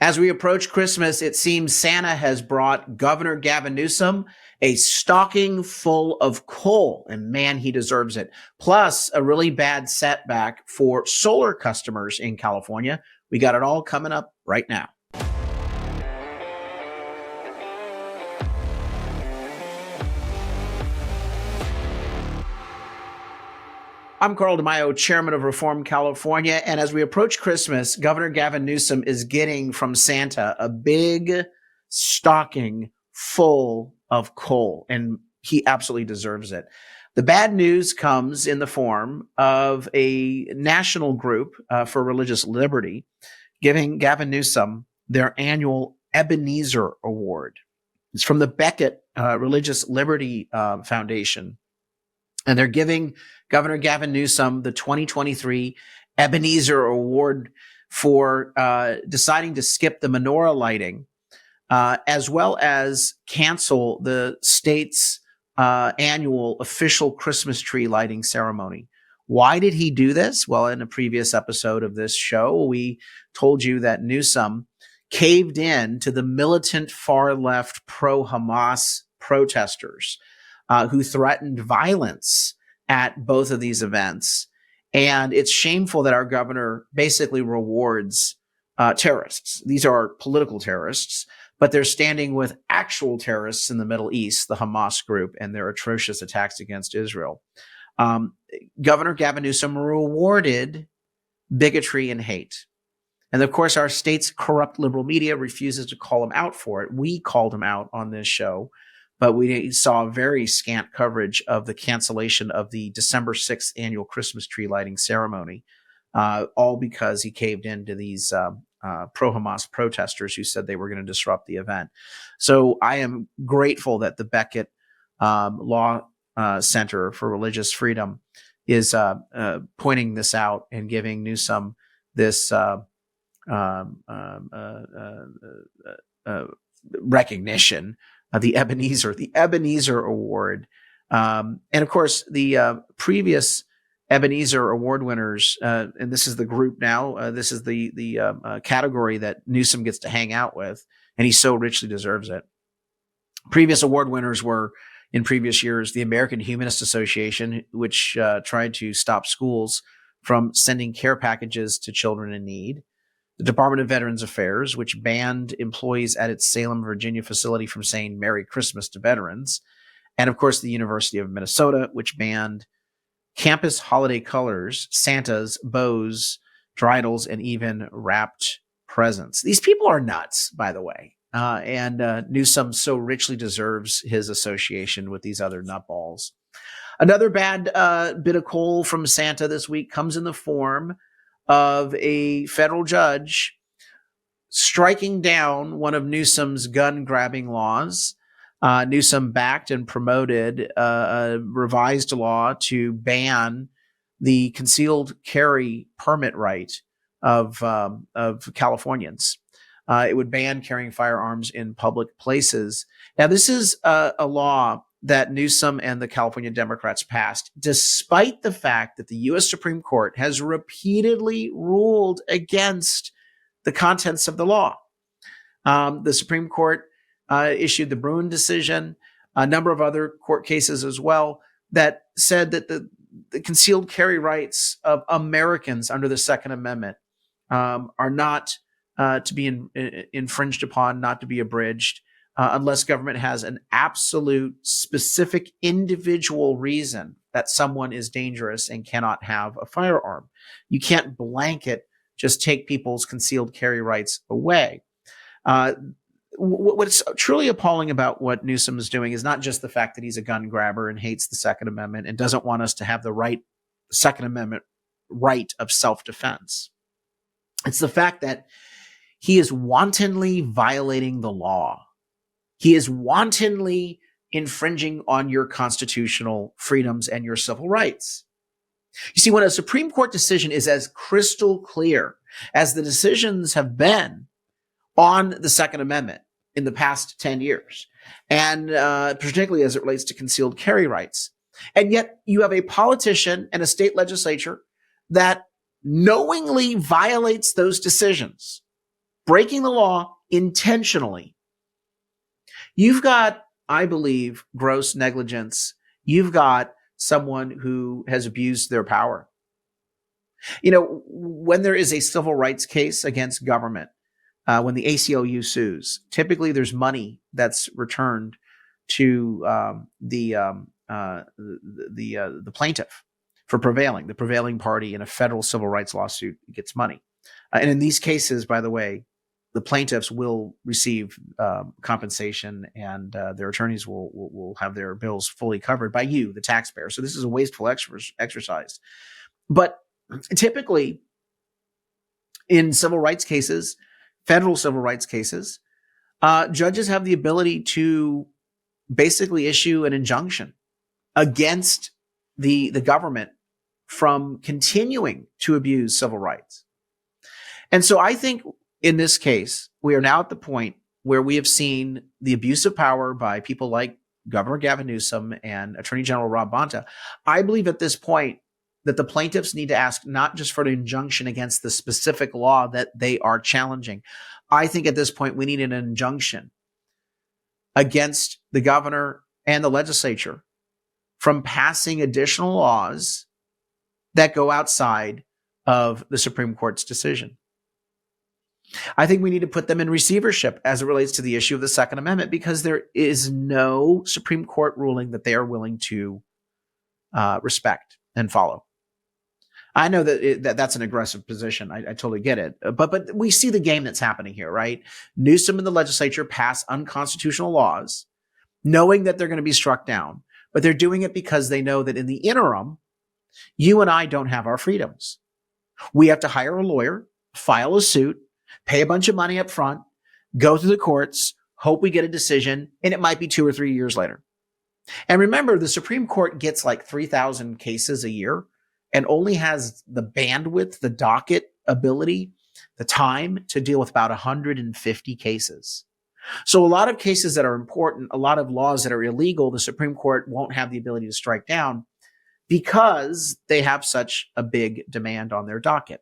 As we approach Christmas, it seems Santa has brought Governor Gavin Newsom a stocking full of coal, and man, he deserves it. Plus, a really bad setback for solar customers in California. We got it all coming up right now. I'm Carl DeMaio, chairman of Reform California. And as we approach Christmas, Governor Gavin Newsom is getting from Santa a big stocking full of coal, and he absolutely deserves it. The bad news comes in the form of a national group for religious liberty giving Gavin Newsom their annual Ebenezer Award. It's from the Beckett Religious Liberty Foundation. And they're giving Governor Gavin Newsom the 2023 Ebenezer Award for deciding to skip the menorah lighting, as well as cancel the state's annual official Christmas tree lighting ceremony. Why did he do this? Well, in a previous episode of this show, we told you that Newsom caved in to the militant far-left pro-Hamas protesters who threatened violence at both of these events. And it's shameful that our governor basically rewards terrorists. These are political terrorists, but they're standing with actual terrorists in the Middle East, the Hamas group, and their atrocious attacks against Israel. Governor Gavin Newsom rewarded bigotry and hate. And of course, our state's corrupt liberal media refuses to call him out for it. We called him out on this show, but we saw very scant coverage of the cancellation of the December 6th annual Christmas tree lighting ceremony, all because he caved into these pro-Hamas protesters who said they were going to disrupt the event. So I am grateful that the Beckett Law Center for Religious Freedom is pointing this out and giving Newsom this recognition. The Ebenezer Award. And of course, the previous Ebenezer Award winners, and this is the group now, this is the category that Newsom gets to hang out with, and he so richly deserves it. Previous award winners were, in previous years, the American Humanist Association, which tried to stop schools from sending care packages to children in need. The Department of Veterans Affairs, which banned employees at its Salem, Virginia facility from saying Merry Christmas to veterans. And of course, the University of Minnesota, which banned campus holiday colors, Santas, bows, dreidels, and even wrapped presents. These people are nuts, by the way. And Newsom so richly deserves his association with these other nutballs. Another bad bit of coal from Santa this week comes in the form of a federal judge striking down one of Newsom's gun-grabbing laws. Newsom backed and promoted a revised law to ban the concealed carry permit right of Californians. It would ban carrying firearms in public places. Now, this is a law that Newsom and the California Democrats passed, despite the fact that the U.S. Supreme Court has repeatedly ruled against the contents of the law. The Supreme Court issued the Bruin decision, a number of other court cases as well, that said that the concealed carry rights of Americans under the Second Amendment are not to be infringed upon, not to be abridged, unless government has an absolute specific individual reason that someone is dangerous and cannot have a firearm. You can't blanket just take people's concealed carry rights away. What's truly appalling about what Newsom is doing is not just the fact that he's a gun grabber and hates the Second Amendment and doesn't want us to have the Second Amendment right of self-defense. It's the fact that he is wantonly violating the law. He is wantonly infringing on your constitutional freedoms and your civil rights. You see, when a Supreme Court decision is as crystal clear as the decisions have been on the Second Amendment in the past 10 years, and particularly as it relates to concealed carry rights, and yet you have a politician and a state legislature that knowingly violates those decisions, breaking the law intentionally. You've got, I believe, gross negligence. You've got someone who has abused their power. You know, when there is a civil rights case against government, when the ACLU sues, typically there's money that's returned to the plaintiff for prevailing. The prevailing party in a federal civil rights lawsuit gets money. And in these cases, by the way, the plaintiffs will receive compensation, and their attorneys will have their bills fully covered by you, the taxpayer. So this is a wasteful exercise. But typically, in civil rights cases, federal civil rights cases, judges have the ability to basically issue an injunction against the government from continuing to abuse civil rights. And so I think in this case, we are now at the point where we have seen the abuse of power by people like Governor Gavin Newsom and Attorney General Rob Bonta. I believe at this point that the plaintiffs need to ask not just for an injunction against the specific law that they are challenging. I think at this point we need an injunction against the governor and the legislature from passing additional laws that go outside of the Supreme Court's decision. I think we need to put them in receivership as it relates to the issue of the Second Amendment, because there is no Supreme Court ruling that they are willing to respect and follow. I know that that's an aggressive position. I totally get it. But we see the game that's happening here, right? Newsom and the legislature pass unconstitutional laws knowing that they're going to be struck down, but they're doing it because they know that in the interim, you and I don't have our freedoms. We have to hire a lawyer, file a suit, pay a bunch of money up front, go through the courts, hope we get a decision, and it might be 2 or 3 years later. And remember, the Supreme Court gets like 3,000 cases a year and only has the bandwidth, the docket ability, the time to deal with about 150 cases. So a lot of cases that are important, a lot of laws that are illegal, the Supreme Court won't have the ability to strike down because they have such a big demand on their docket.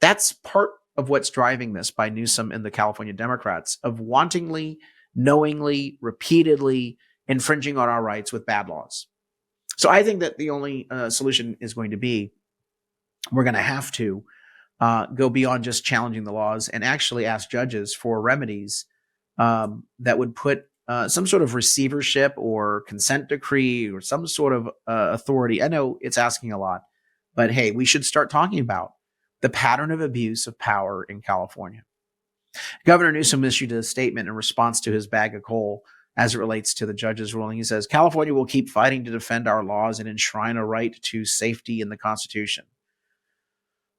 That's part of what's driving this by Newsom and the California Democrats, of wantingly, knowingly, repeatedly infringing on our rights with bad laws. So I think that the only solution is going to be, we're going to have to go beyond just challenging the laws and actually ask judges for remedies that would put some sort of receivership or consent decree or some sort of authority. I know it's asking a lot, but hey, we should start talking about the pattern of abuse of power in California. Governor Newsom issued a statement in response to his bag of coal as it relates to the judge's ruling. He says, California will keep fighting to defend our laws and enshrine a right to safety in the Constitution.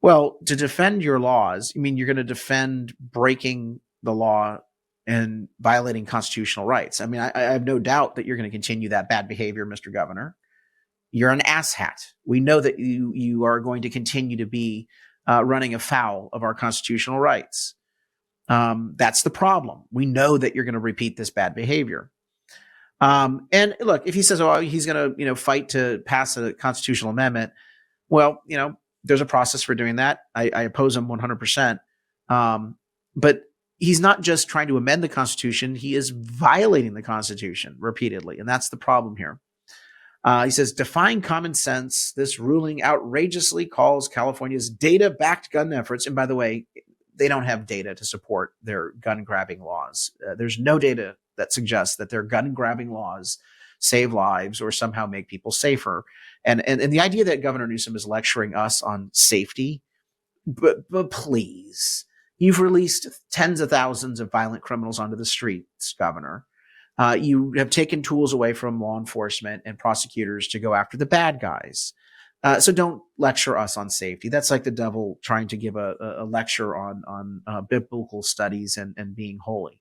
Well, to defend your laws, you mean you're going to defend breaking the law and violating constitutional rights. I mean, I have no doubt that you're going to continue that bad behavior, Mr. Governor. You're an asshat. We know that you are going to continue to be running afoul of our constitutional rights. That's the problem. We know that you're going to repeat this bad behavior. And look, if he says, oh, he's going to, fight to pass a constitutional amendment, well, there's a process for doing that. I oppose him 100%. But he's not just trying to amend the Constitution. He is violating the Constitution repeatedly. And that's the problem here. He says, defying common sense, this ruling outrageously calls California's data-backed gun efforts. And by the way, they don't have data to support their gun-grabbing laws. There's no data that suggests that their gun-grabbing laws save lives or somehow make people safer. And the idea that Governor Newsom is lecturing us on safety, but please, you've released tens of thousands of violent criminals onto the streets, Governor. You have taken tools away from law enforcement and prosecutors to go after the bad guys. So don't lecture us on safety. That's like the devil trying to give a lecture on biblical studies and being holy.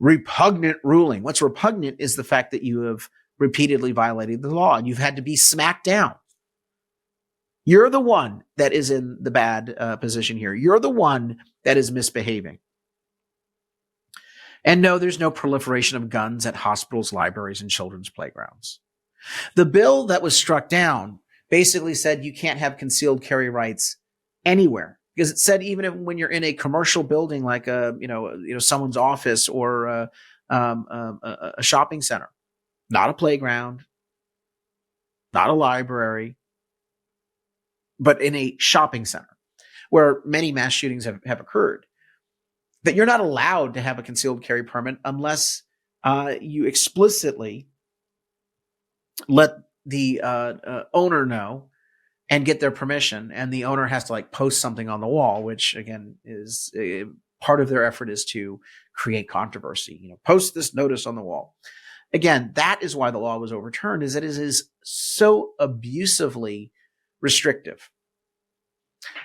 Repugnant ruling. What's repugnant is the fact that you have repeatedly violated the law and you've had to be smacked down. You're the one that is in the bad position here. You're the one that is misbehaving. And no, there's no proliferation of guns at hospitals, libraries, and children's playgrounds. The bill that was struck down basically said you can't have concealed carry rights anywhere because it said when you're in a commercial building like someone's office or a shopping center, not a playground, not a library, but in a shopping center where many mass shootings have occurred, that you're not allowed to have a concealed carry permit unless you explicitly let the owner know and get their permission. And the owner has to like post something on the wall, which again is part of their effort is to create controversy. Post this notice on the wall. Again, that is why the law was overturned, is that it is so abusively restrictive.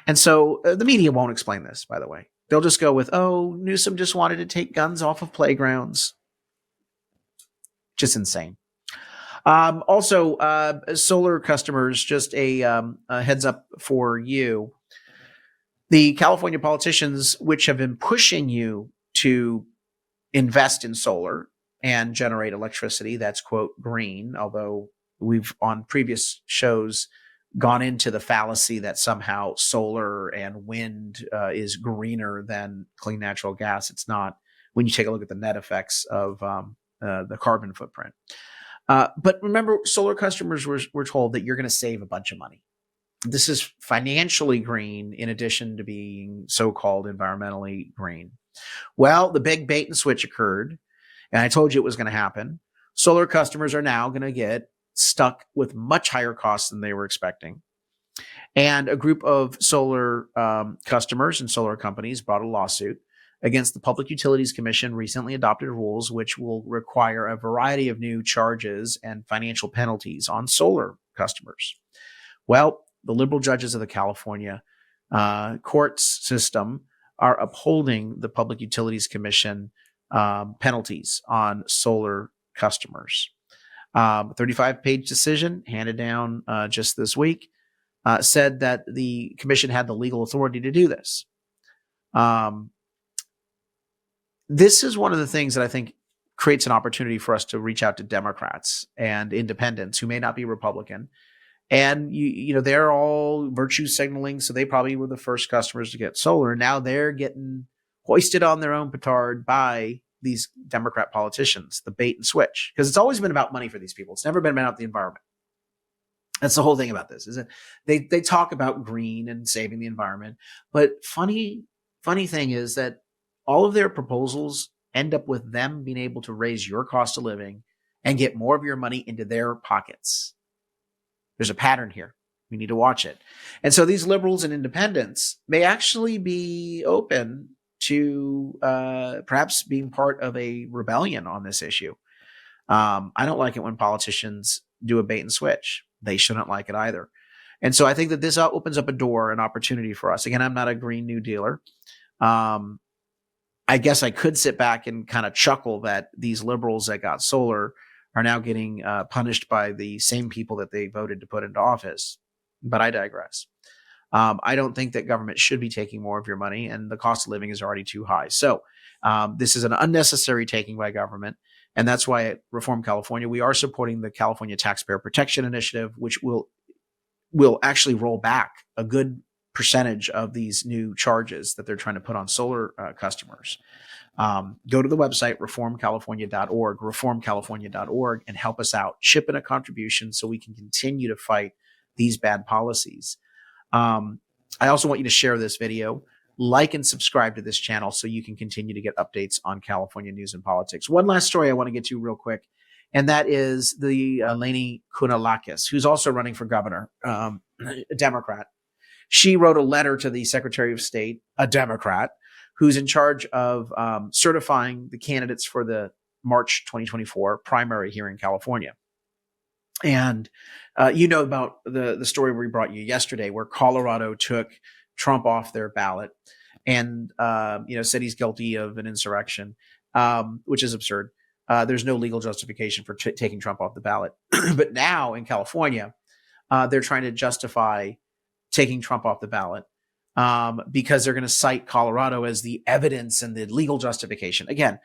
And so the media won't explain this, by the way. They'll just go with, oh, Newsom just wanted to take guns off of playgrounds. Just insane. Also, solar customers, just a heads up for you. The California politicians, which have been pushing you to invest in solar and generate electricity, that's, quote, green, although we've on previous shows gone into the fallacy that somehow solar and wind is greener than clean natural gas. It's not when you take a look at the net effects of the carbon footprint. But remember, solar customers were told that you're going to save a bunch of money. This is financially green in addition to being so-called environmentally green. Well, the big bait and switch occurred, and I told you it was going to happen. Solar customers are now going to get stuck with much higher costs than they were expecting. And a group of solar customers and solar companies brought a lawsuit against the Public Utilities Commission recently adopted rules which will require a variety of new charges and financial penalties on solar customers. Well, the liberal judges of the California courts system are upholding the Public Utilities Commission penalties on solar customers. 35-page decision handed down just this week said that the commission had the legal authority to do this. This is one of the things that I think creates an opportunity for us to reach out to Democrats and independents who may not be Republican. And they're all virtue signaling, so they probably were the first customers to get solar. Now they're getting hoisted on their own petard by these Democrat politicians, the bait and switch, because it's always been about money for these people. It's never been about the environment. That's the whole thing about this, is that they talk about green and saving the environment. But funny thing is that all of their proposals end up with them being able to raise your cost of living and get more of your money into their pockets. There's a pattern here. We need to watch it. And so these liberals and independents may actually be open to perhaps being part of a rebellion on this issue. I don't like it when politicians do a bait and switch. They shouldn't like it either. And so I think that this opens up a door, an opportunity for us. Again, I'm not a Green New Dealer. I guess I could sit back and kind of chuckle that these liberals that got solar are now getting punished by the same people that they voted to put into office. But I digress. I don't think that government should be taking more of your money, and the cost of living is already too high. So this is an unnecessary taking by government. And that's why at Reform California, we are supporting the California Taxpayer Protection Initiative, which will actually roll back a good percentage of these new charges that they're trying to put on solar customers. Go to the website, reformcalifornia.org, and help us out. Chip in a contribution so we can continue to fight these bad policies. I also want you to share this video, like and subscribe to this channel so you can continue to get updates on California news and politics. One last story I want to get to real quick, and that is the Lainey Kunalakis, who's also running for governor, a Democrat. She wrote a letter to the Secretary of State, a Democrat, who's in charge of certifying the candidates for the March 2024 primary here in California. And you know about the story we brought you yesterday, where Colorado took Trump off their ballot and said he's guilty of an insurrection, which is absurd. There's no legal justification for taking Trump off the ballot. But now in California, they're trying to justify taking Trump off the ballot because they're going to cite Colorado as the evidence and the legal justification. Again,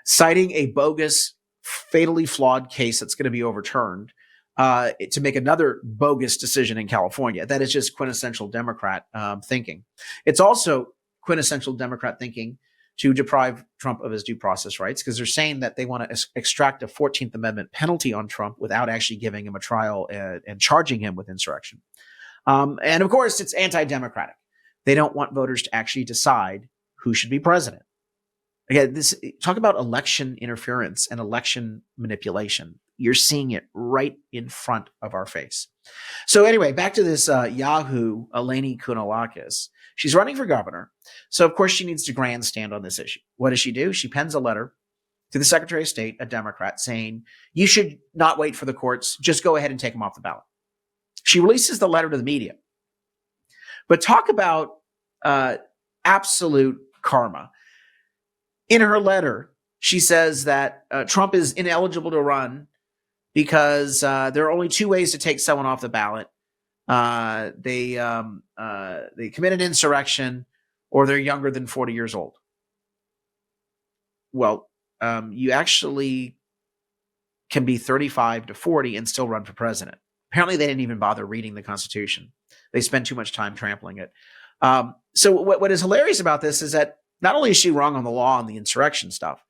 citing a bogus, fatally flawed case that's going to be overturned to make another bogus decision in California. That is just quintessential Democrat thinking. It's also quintessential Democrat thinking to deprive Trump of his due process rights, because they're saying that they want to extract a 14th Amendment penalty on Trump without actually giving him a trial and charging him with insurrection. And of course, it's anti-democratic. They don't want voters to actually decide who should be president. Again, talk about election interference and election manipulation. You're seeing it right in front of our face. So anyway, back to this Yahoo, Eleni Kounalakis. She's running for governor. So of course she needs to grandstand on this issue. What does she do? She pens a letter to the Secretary of State, a Democrat, saying, you should not wait for the courts. Just go ahead and take him off the ballot. She releases the letter to the media. But talk about absolute karma. In her letter, she says that Trump is ineligible to run because there are only two ways to take someone off the ballot. They committed insurrection, or they're younger than 40 years old. Well, you actually can be 35 to 40 and still run for president. Apparently, they didn't even bother reading the Constitution. They spent too much time trampling it. So what is hilarious about this is that not only is she wrong on the law and the insurrection stuff,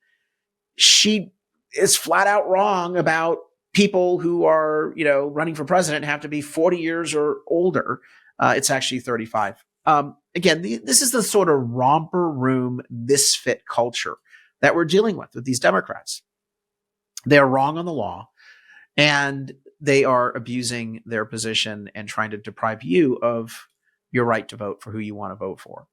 she is flat out wrong about people who are, running for president have to be 40 years or older. It's actually 35. Again, this is the sort of romper room misfit culture that we're dealing with these Democrats. They are wrong on the law, and they are abusing their position and trying to deprive you of your right to vote for who you want to vote for.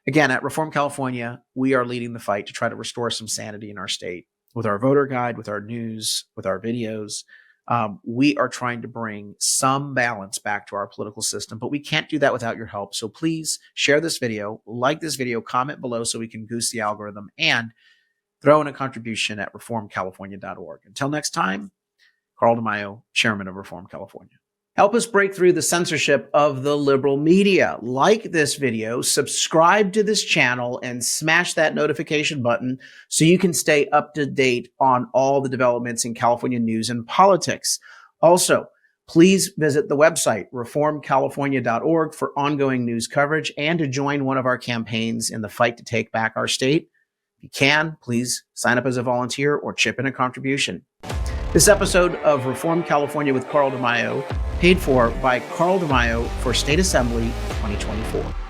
Again, at Reform California, we are leading the fight to try to restore some sanity in our state with our voter guide, with our news, with our videos. We are trying to bring some balance back to our political system, but we can't do that without your help. So please share this video, like this video, comment below so we can goose the algorithm, and throw in a contribution at reformcalifornia.org. Until next time, Carl DeMaio, Chairman of Reform California. Help us break through the censorship of the liberal media. Like this video, subscribe to this channel, and smash that notification button so you can stay up to date on all the developments in California news and politics. Also, please visit the website, reformcalifornia.org, for ongoing news coverage and to join one of our campaigns in the fight to take back our state. If you can, please sign up as a volunteer or chip in a contribution. This episode of Reform California with Carl DeMaio, paid for by Carl DeMaio for State Assembly 2024.